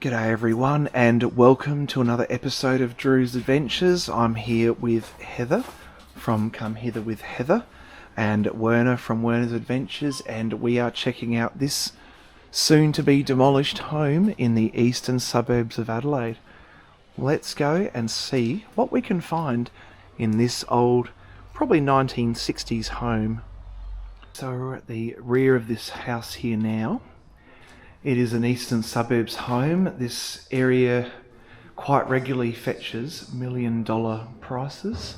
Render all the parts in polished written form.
G'day everyone, and welcome to another episode of Drew's Adventures. I'm here with Heather from Come Hither with Heather and Werner from Werner's Adventures, and we are checking out this soon-to-be demolished home in the eastern suburbs of Adelaide. Let's go and see what we can find in this old, probably 1960s home. So we're at the rear of this house here now. It is an eastern suburbs home. This area quite regularly fetches $1 million prices.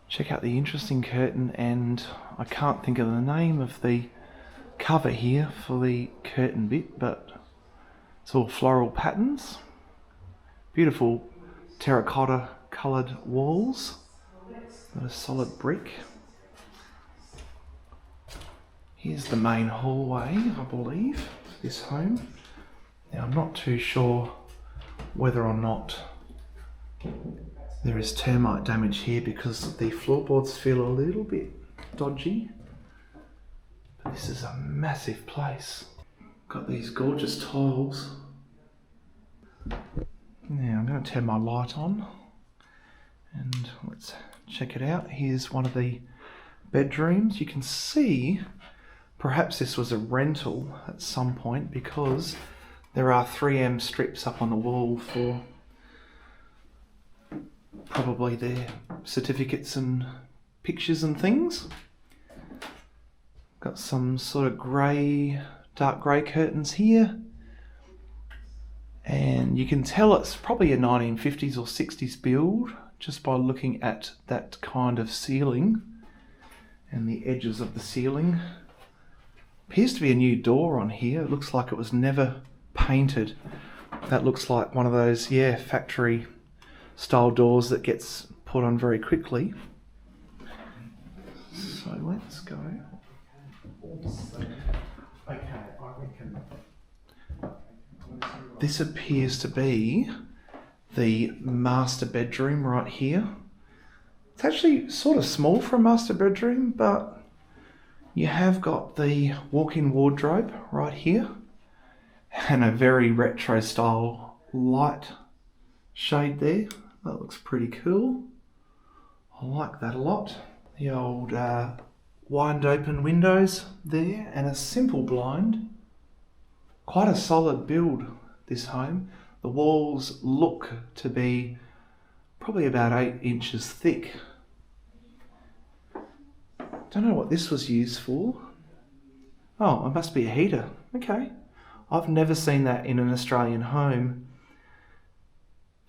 Check out the interesting curtain, and I can't think of the name of the cover here for the curtain bit, but it's all floral patterns. Beautiful terracotta coloured walls. Got a solid brick. Here's the main hallway, I believe, for this home. Now, I'm not too sure whether or not there is termite damage here because the floorboards feel a little bit dodgy. But this is a massive place. Got these gorgeous tiles. Now, I'm going to turn my light on and let's check it out. Here's one of the bedrooms. You can see perhaps this was a rental at some point because there are 3M strips up on the wall for probably their certificates and pictures and things. Got some sort of grey, dark grey curtains here. And you can tell it's probably a 1950s or 60s build just by looking at that kind of ceiling and the edges of the ceiling. Appears to be a new door on here. It looks like it was never painted. That looks like one of those, factory style doors that gets put on very quickly. So let's go. This appears to be the master bedroom right here. It's actually sort of small for a master bedroom, but you have got the walk-in wardrobe right here and a very retro style light shade there. That looks pretty cool. I like that a lot. The old wind open windows there and a simple blind. Quite a solid build, this home. The walls look to be probably about 8 inches thick. Don't know what this was used for. Oh, it must be a heater. Okay. I've never seen that in an Australian home.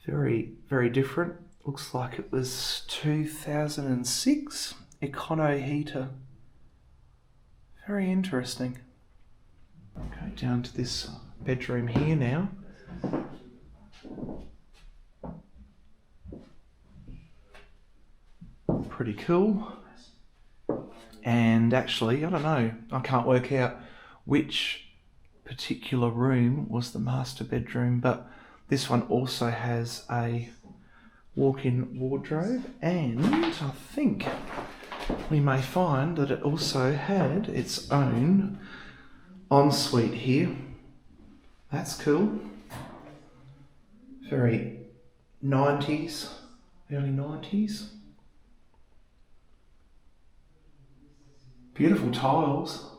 Very, very different. Looks like it was 2006 Econo heater. Very interesting. Okay, down to this bedroom here now. Pretty cool. And actually, I don't know, I can't work out which particular room was the master bedroom, but this one also has a walk-in wardrobe, and I think we may find that it also had its own ensuite here. That's cool. Very 90s, early 90s. Beautiful tiles.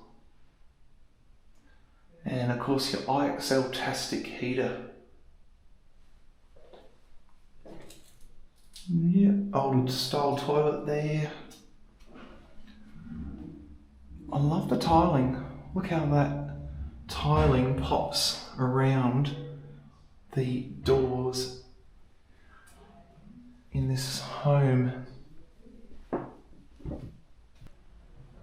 And of course your IXL-tastic heater. Yeah, old style toilet there. I love the tiling. Look how that tiling pops around the doors in this home.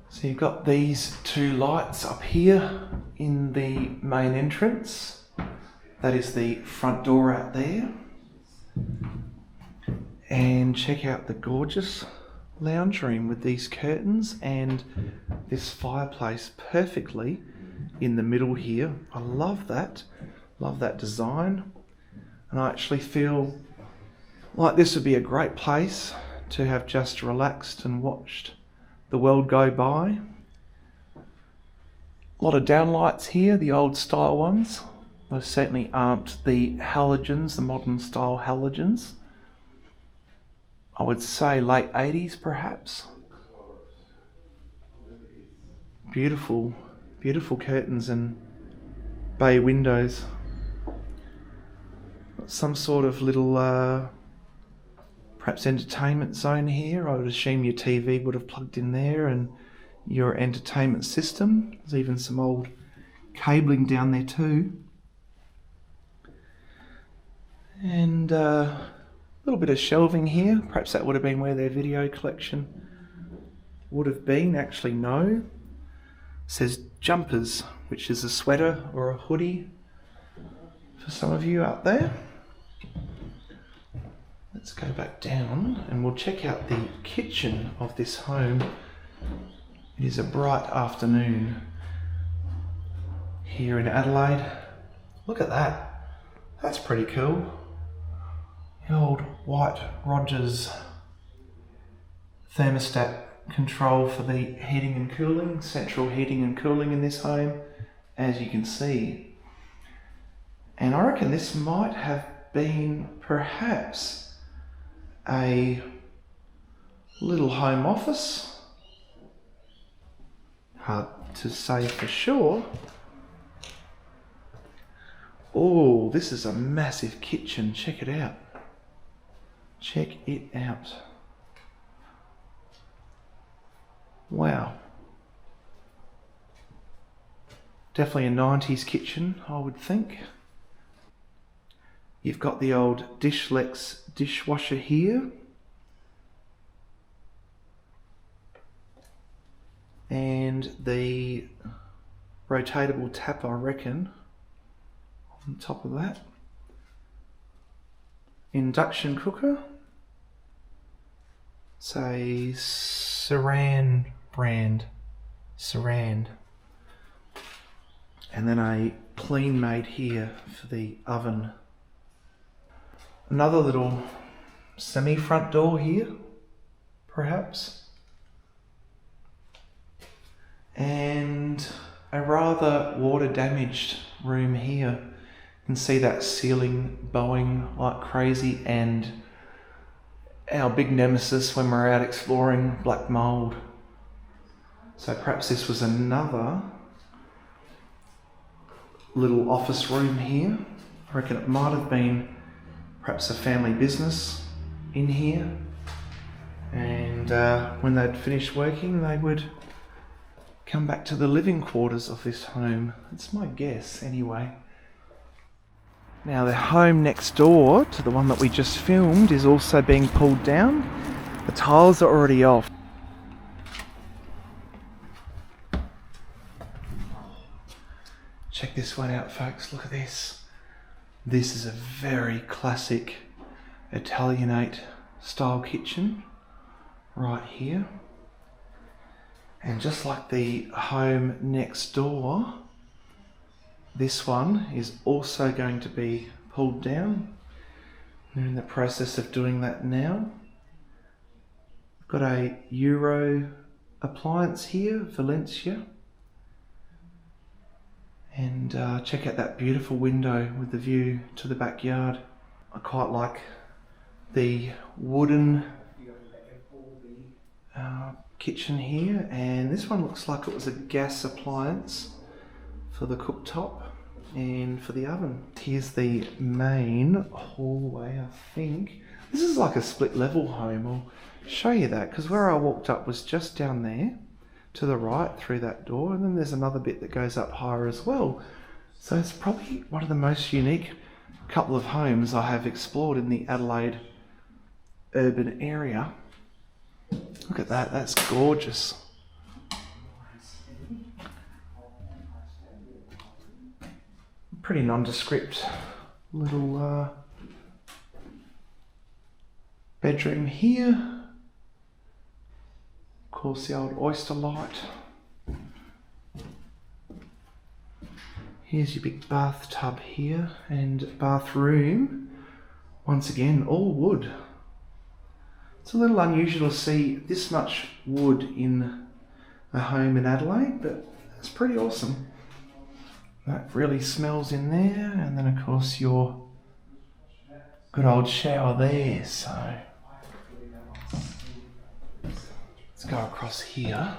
So you've got these two lights up here in the main entrance. That is the front door out there. And check out the gorgeous lounge room with these curtains and this fireplace perfectly in the middle here. I love that. Love that design. And I actually feel like this would be a great place to have just relaxed and watched the world go by. A lot of downlights here, the old style ones. Those certainly aren't the halogens, the modern style halogens. I would say late 80s perhaps. Beautiful, beautiful curtains and bay windows. Some sort of little perhaps entertainment zone here. I would assume your TV would have plugged in there and your entertainment system. There's even some old cabling down there too. And a little bit of shelving here. Perhaps that would have been where their video collection would have been. Actually, no. It says jumpers, which is a sweater or a hoodie for some of you out there. Let's go back down and we'll check out the kitchen of this home. It is a bright afternoon here in Adelaide. Look at that. That's pretty cool. The old white Rogers thermostat control for the heating and cooling, central heating and cooling in this home, as you can see. And I reckon this might have been perhaps a little home office. Hard to say for sure. Oh, this is a massive kitchen. Check it out. Check it out. Wow. Definitely a 90s kitchen, I would think. You've got the old Dishlex dishwasher here. And the rotatable tap, I reckon, on top of that. Induction cooker. It's a Saran brand. Saran. And then a clean made here for the oven. Another little semi-front door here, perhaps. And a rather water damaged room here. You can see that ceiling bowing like crazy, and our big nemesis when we're out exploring, black mould. So perhaps this was another little office room here. I reckon it might have been perhaps a family business in here, and when they'd finished working they would come back to the living quarters of this home. It's my guess anyway. Now the home next door to the one that we just filmed is also being pulled down. The tiles are already off. Check this one out, folks. Look at this. This is a very classic Italianate style kitchen right here. And just like the home next door, this one is also going to be pulled down. They're in the process of doing that now. We've got a Euro appliance here, Valencia. And check out that beautiful window with the view to the backyard. I quite like the wooden kitchen here, and this one looks like it was a gas appliance for the cooktop and for the oven. Here's the main hallway, I think. This is like a split level home. I'll show you that, because where I walked up was just down there to the right through that door, and then there's another bit that goes up higher as well. So it's probably one of the most unique couple of homes I have explored in the Adelaide urban area. Look at that, that's gorgeous. Pretty nondescript little bedroom here. Of course, the old oyster light. Here's your big bathtub here, and bathroom. Once again, all wood. It's a little unusual to see this much wood in a home in Adelaide, but it's pretty awesome. That really smells in there, and then of course your good old shower there. So let's go across here.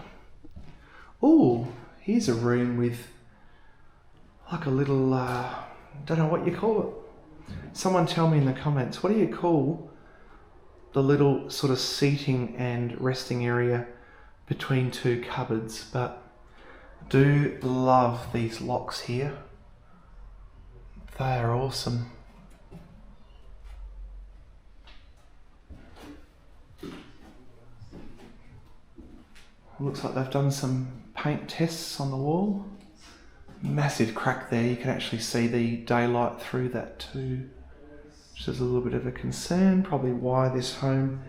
Oh, here's a room with like a little, don't know what you call it. Someone tell me in the comments, what do you call the little sort of seating and resting area between two cupboards? But I do love these locks here. They are awesome. Looks like they've done some paint tests on the wall. Massive crack there, you can actually see the daylight through that too, which is a little bit of a concern, probably why this home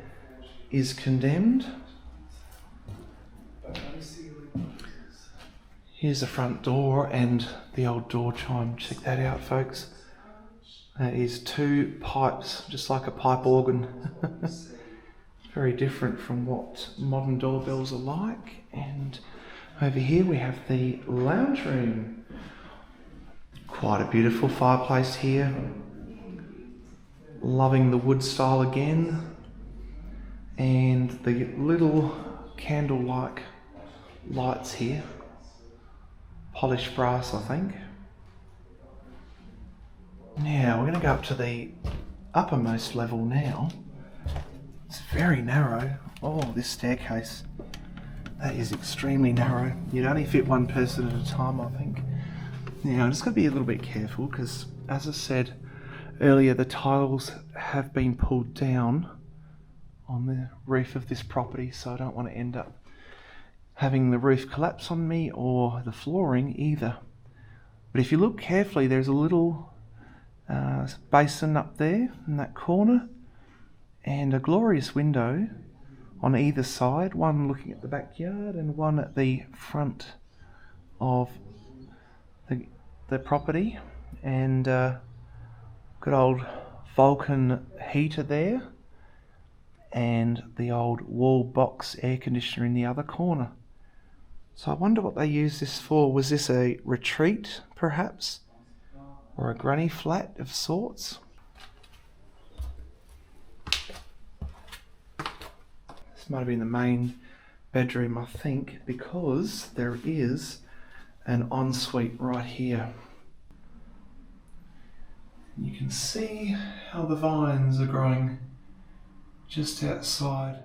is condemned. Here's the front door and the old door chime, check that out folks. That is two pipes, just like a pipe organ. Very different from what modern doorbells are like. And over here we have the lounge room. Quite a beautiful fireplace here. Loving the wood style again. And the little candle-like lights here. Polished brass, I think. Now we're going to go up to the uppermost level now. It's very narrow. Oh, this staircase. That is extremely narrow. You'd only fit one person at a time, I think. Now, I'm just going to be a little bit careful because, as I said earlier, the tiles have been pulled down on the roof of this property, so I don't want to end up having the roof collapse on me or the flooring either. But if you look carefully, there's a little basin up there in that corner and a glorious window on either side, one looking at the backyard and one at the front of the property, and good old Vulcan heater there and the old wall box air conditioner in the other corner. So I wonder what they used this for. Was this a retreat perhaps, or a granny flat of sorts? This might have been the main bedroom, I think, because there is an ensuite right here. You can see how the vines are growing just outside